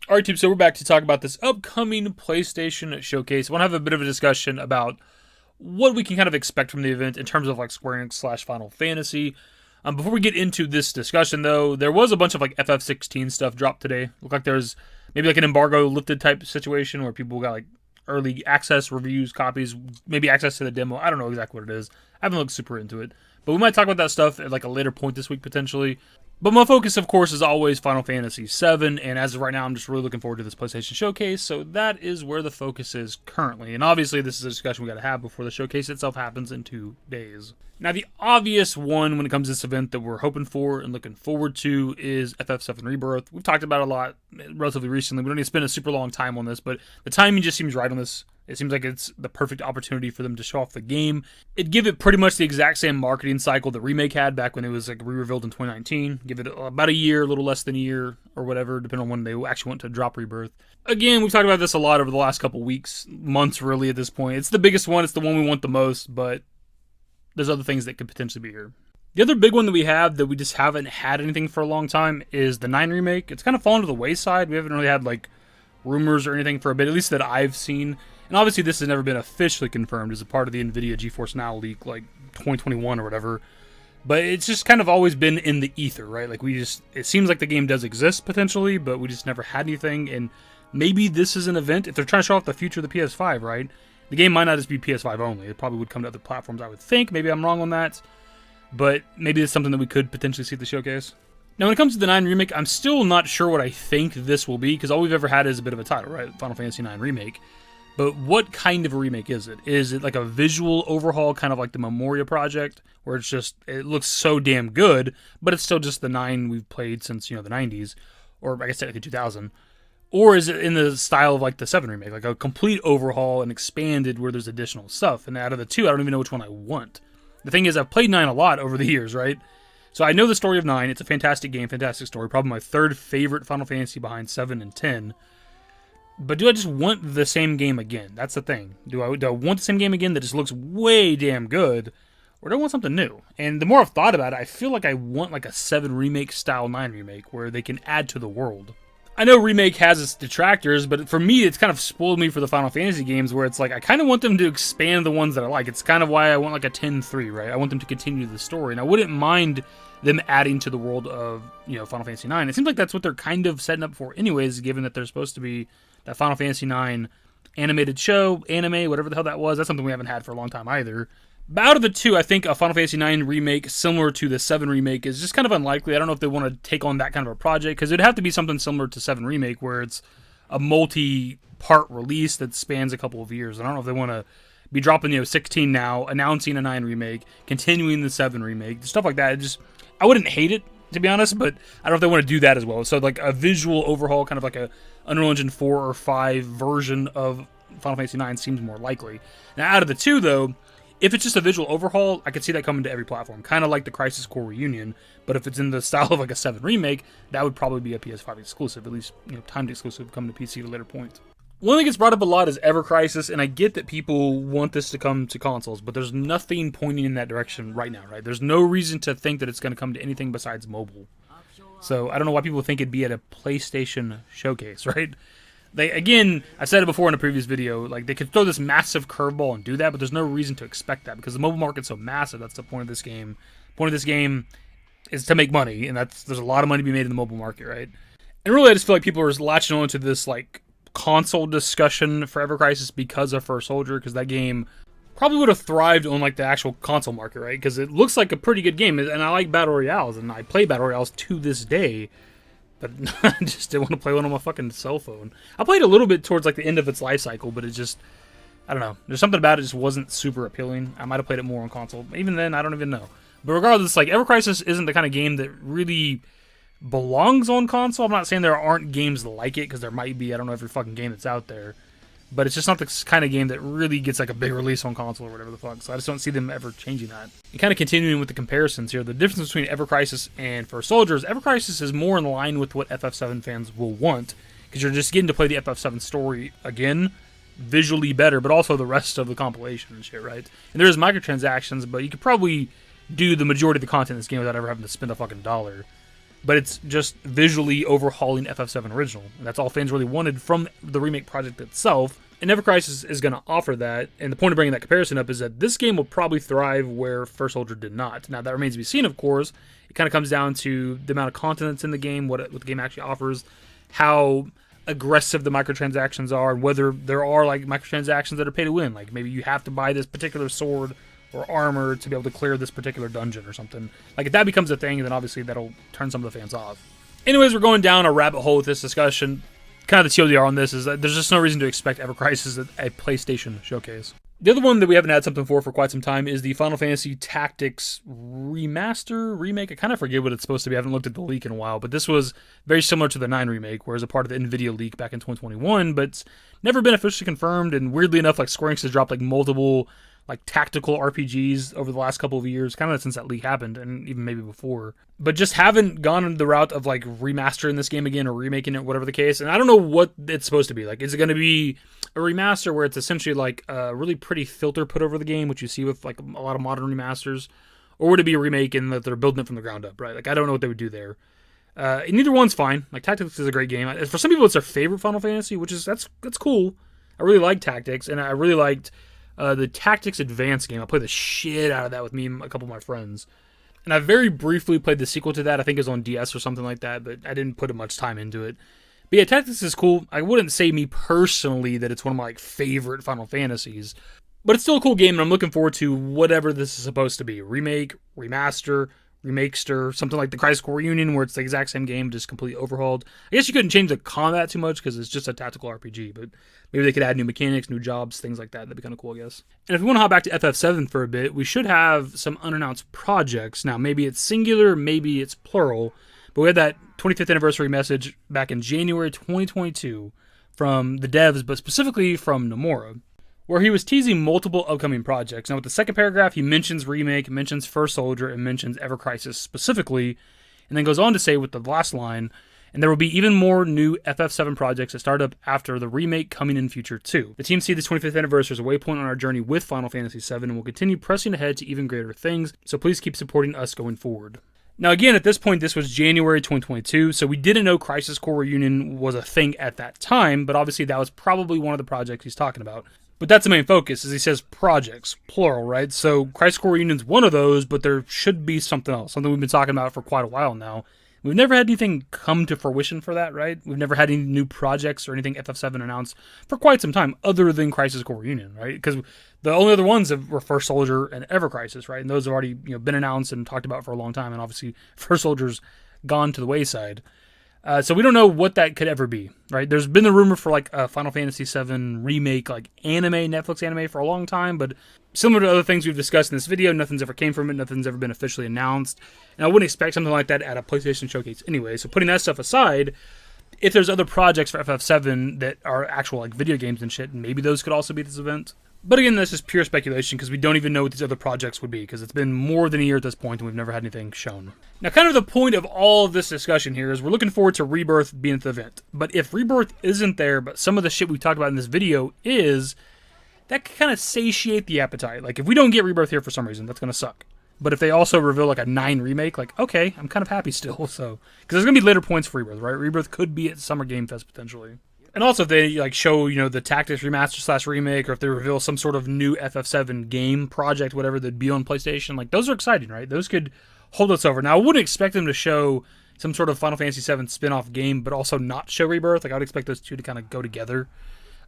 Alright, team, so we're back to talk about this upcoming PlayStation showcase. I want to have a bit of a discussion about what we can kind of expect from the event in terms of like Square Enix slash Final Fantasy. Before we get into this discussion, though, there was a bunch of like FF16 stuff dropped today. Looked like there's maybe like an embargo lifted type situation where people got like early access, reviews, copies, maybe access to the demo. I don't know exactly what it is. I haven't looked super into it. But we might talk about that stuff at like a later point this week potentially. But my focus, of course, is always Final Fantasy VII, and as of right now, I'm just really looking forward to this PlayStation Showcase, so that is where the focus is currently. And obviously, this is a discussion we got to have before the showcase itself happens in 2 days. Now, the obvious one when it comes to this event that we're hoping for and looking forward to is FF7 Rebirth. We've talked about it a lot relatively recently. We don't need to spend a super long time on this, but the timing just seems right on this. It seems like it's the perfect opportunity for them to show off the game. It'd give it pretty much the exact same marketing cycle that Remake had back when it was like re-revealed in 2019. Give it about a year, a little less than a year, or whatever, depending on when they actually want to drop Rebirth. Again, we've talked about this a lot over the last couple weeks, months really at this point. It's the biggest one, it's the one we want the most, but there's other things that could potentially be here. The other big one that we have that we just haven't had anything for a long time is the 9 Remake. It's kind of fallen to the wayside. We haven't really had like rumors or anything for a bit, at least that I've seen. And obviously this has never been officially confirmed as a part of the NVIDIA GeForce Now leak, like 2021 or whatever. But it's just kind of always been in the ether, right? Like it seems like the game does exist potentially, but we just never had anything. And maybe this is an event, if they're trying to show off the future of the PS5, right? The game might not just be PS5 only. It probably would come to other platforms, I would think. Maybe I'm wrong on that. But maybe it's something that we could potentially see at the showcase. Now, when it comes to the 9 Remake, I'm still not sure what I think this will be, because all we've ever had is a bit of a title, right? Final Fantasy IX Remake. But what kind of a remake is it? Is it like a visual overhaul, kind of like the Memoria project, where it looks so damn good, but it's still just the 9 we've played since, the 90s, or I guess technically 2000? Or is it in the style of like the 7 Remake, like a complete overhaul and expanded where there's additional stuff? And out of the two, I don't even know which one I want. The thing is, I've played 9 a lot over the years, right? So I know the story of 9. It's a fantastic game, fantastic story. Probably my third favorite Final Fantasy behind 7 and 10. But do I just want the same game again? That's the thing. Do I want the same game again that just looks way damn good? Or do I want something new? And the more I've thought about it, I feel like I want like a 7 Remake style 9 Remake where they can add to the world. I know Remake has its detractors, but for me, it's kind of spoiled me for the Final Fantasy games where it's like, I kind of want them to expand the ones that I like. It's kind of why I want like a 10-3, right? I want them to continue the story. And I wouldn't mind them adding to the world of, Final Fantasy IX. It seems like that's what they're kind of setting up for anyways, given that they're supposed to be that Final Fantasy IX animated show, anime, whatever the hell that was. That's something we haven't had for a long time either. But out of the two, I think a Final Fantasy IX remake similar to the 7 remake is just kind of unlikely. I don't know if they want to take on that kind of a project, because it'd have to be something similar to 7 remake, where it's a multi-part release that spans a couple of years. I don't know if they want to be dropping 16 now, announcing a 9 remake, continuing the 7 remake, stuff like that. I wouldn't hate it, to be honest, but I don't know if they want to do that as well. So like a visual overhaul, kind of like a Unreal Engine 4 or 5 version of Final Fantasy IX seems more likely. Now, out of the two, though, if it's just a visual overhaul, I could see that coming to every platform, kind of like the Crisis Core Reunion. But if it's in the style of like a 7 remake, that would probably be a PS5 exclusive, at least timed exclusive, coming to PC at a later point. One thing that gets brought up a lot is Ever Crisis, and I get that people want this to come to consoles, but there's nothing pointing in that direction right now, right? There's no reason to think that it's going to come to anything besides mobile. So I don't know why people think it'd be at a PlayStation showcase, right? I said it before in a previous video, like they could throw this massive curveball and do that, but there's no reason to expect that because the mobile market's so massive. That's the point of this game. The point of this game is to make money, and there's a lot of money to be made in the mobile market, right? And really, I just feel like people are latching on to this like console discussion for Ever Crisis because of First Soldier, because that game probably would have thrived on like the actual console market, right? Because it looks like a pretty good game, and I like battle royales, and I play battle royales to this day. But I just didn't want to play one on my fucking cell phone. I played a little bit towards like the end of its life cycle, but I don't know. There's something about it just wasn't super appealing. I might have played it more on console. Even then, I don't even know. But regardless, like Ever Crisis isn't the kind of game that really belongs on console. I'm not saying there aren't games like it, because there might be. I don't know every fucking game that's out there. But it's just not the kind of game that really gets like a big release on console or whatever the fuck. So I just don't see them ever changing that. And kind of continuing with the comparisons here, the difference between Ever Crisis and First Soldier is Ever Crisis is more in line with what FF7 fans will want, because you're just getting to play the FF7 story again, visually better, but also the rest of the compilation and shit, right? And there is microtransactions, but you could probably do the majority of the content in this game without ever having to spend a fucking dollar. but it's just visually overhauling FF7 Original. And that's all fans really wanted from the remake project itself. And Ever Crisis is going to offer that. And the point of bringing that comparison up is that this game will probably thrive where First Soldier did not. Now, that remains to be seen, of course. It kind of comes down to the amount of content that's in the game, what the game actually offers, how aggressive the microtransactions are, and whether there are like microtransactions that are pay to win. Like maybe you have to buy this particular sword or armor to be able to clear this particular dungeon or something. Like if that becomes a thing, then obviously that'll turn some of the fans off. Anyways, we're going down a rabbit hole with this discussion. Kind of the TLDR on this is that there's just no reason to expect Ever Crisis at a PlayStation showcase. The other one that we haven't had something for quite some time is the Final Fantasy Tactics Remake. I kind of forget what it's supposed to be. I haven't looked at the leak in a while, but this was very similar to the 9 remake, whereas a part of the NVIDIA leak back in 2021, but it's never been officially confirmed, and weirdly enough, like Square Enix has dropped like multiple like tactical RPGs over the last couple of years, kind of since that leak happened, and even maybe before. But just haven't gone the route of like remastering this game again or remaking it, whatever the case. And I don't know what it's supposed to be. Like, is it going to be a remaster where it's essentially like a really pretty filter put over the game, which you see with like a lot of modern remasters? Or would it be a remake and that they're building it from the ground up, right? Like, I don't know what they would do there. And neither one's fine. Like, Tactics is a great game. For some people, it's their favorite Final Fantasy, which is, that's cool. I really like Tactics, and I really liked the Tactics Advance game. I played the shit out of that with me and a couple of my friends. And I very briefly played the sequel to that. I think it was on DS or something like that, but I didn't put much time into it. But yeah, Tactics is cool. I wouldn't say me personally that it's one of my like, favorite Final Fantasies, but it's still a cool game, and I'm looking forward to whatever this is supposed to be. Remake, remaster, remakester, something like the Crisis Core Reunion, where it's the exact same game, just completely overhauled. I guess you couldn't change the combat too much because it's just a tactical RPG, but maybe they could add new mechanics, new jobs, things like that. That'd be kind of cool, I guess. And if we want to hop back to FF7 for a bit, we should have some unannounced projects. Now, maybe it's singular, maybe it's plural, but we had that 25th anniversary message back in January 2022 from the devs, but specifically from Nomura, where he was teasing multiple upcoming projects. Now, with the second paragraph, he mentions Remake, mentions First Soldier, and mentions Ever Crisis specifically, and then goes on to say with the last line, and there will be even more new FF7 projects that start up after the remake coming in future too. The team see this 25th anniversary as a waypoint on our journey with Final Fantasy VII and will continue pressing ahead to even greater things, so please keep supporting us going forward. Now again, at this point, this was January 2022, so we didn't know Crisis Core Reunion was a thing at that time, but obviously that was probably one of the projects he's talking about. But that's the main focus, is he says projects, plural, right? So Crisis Core Reunion's one of those, but there should be something else, something we've been talking about for quite a while now. We've never had anything come to fruition for that, right? We've never had any new projects or anything FF7 announced for quite some time, other than Crisis Core Reunion, right? Because the only other ones were First Soldier and Ever Crisis, right? And those have already been announced and talked about for a long time, and obviously First Soldier's gone to the wayside. So we don't know what that could ever be, right? There's been the rumor for like a Final Fantasy VII Remake, like anime, Netflix anime for a long time, but similar to other things we've discussed in this video, nothing's ever came from it, nothing's ever been officially announced, and I wouldn't expect something like that at a PlayStation showcase anyway. So putting that stuff aside, if there's other projects for FF7 that are actual like video games and shit, maybe those could also be at this event. But again, this is pure speculation because we don't even know what these other projects would be because it's been more than a year at this point and we've never had anything shown. Now, kind of the point of all of this discussion here is we're looking forward to Rebirth being at the event. But if Rebirth isn't there, but some of the shit we talked about in this video is, that can kind of satiate the appetite. Like, if we don't get Rebirth here for some reason, that's going to suck. But if they also reveal like a 9 remake, like, okay, I'm kind of happy still. So, because there's going to be later points for Rebirth, right? Rebirth could be at Summer Game Fest potentially. And also if they like show, the Tactics remaster / remake, or if they reveal some sort of new FF7 game project, whatever, that'd be on PlayStation, like those are exciting, right? Those could hold us over. Now, I wouldn't expect them to show some sort of Final Fantasy VII spin-off game, but also not show Rebirth. Like, I would expect those two to kind of go together.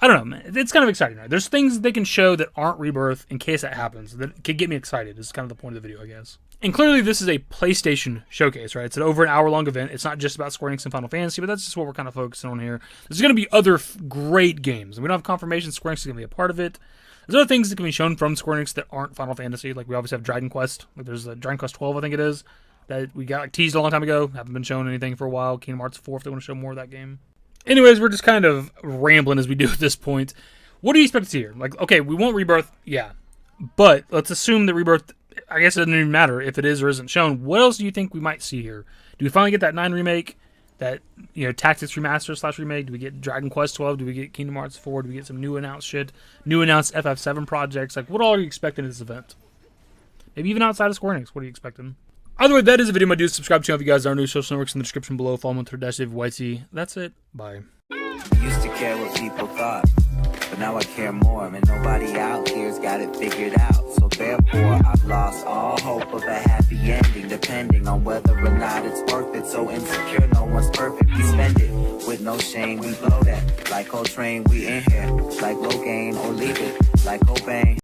I don't know, man. It's kind of exciting, right? There's things they can show that aren't Rebirth in case that happens that could get me excited, is kind of the point of the video, I guess. And clearly this is a PlayStation showcase, right? It's an over an hour-long event. It's not just about Square Enix and Final Fantasy, but that's just what we're kind of focusing on here. There's going to be other great games. We don't have confirmation Square Enix is going to be a part of it. There's other things that can be shown from Square Enix that aren't Final Fantasy. Like, we obviously have Dragon Quest. Like, there's Dragon Quest 12, I think it is, that we got like teased a long time ago. Haven't been shown anything for a while. Kingdom Hearts 4, if they want to show more of that game. Anyways, we're just kind of rambling as we do at this point. What do you expect to see here? Like, okay, we want Rebirth, yeah. But let's assume that Rebirth, I guess it doesn't even matter if it is or isn't shown. What else do you think we might see here? Do we finally get that 9 remake? That, Tactics remaster / remake? Do we get Dragon Quest 12? Do we get Kingdom Hearts 4? Do we get some new announced shit? New announced FF7 projects? Like, what all are you expecting at this event? Maybe even outside of Square Enix, what are you expecting? Either way, that is the video. My dudes, subscribe to the channel if you guys are new. Social networks in the description below. Follow me on Twitter, #DaveWhitey. That's it. Bye. Used to care what people thought, but now I care more, and nobody out here's got it figured out. So therefore, I've lost all hope of a happy ending, depending on whether or not it's worth it. So insecure, no one's perfect. We spend it with no shame. We blow that like Coltrane. We in here like Logain, or leave it like Cobain.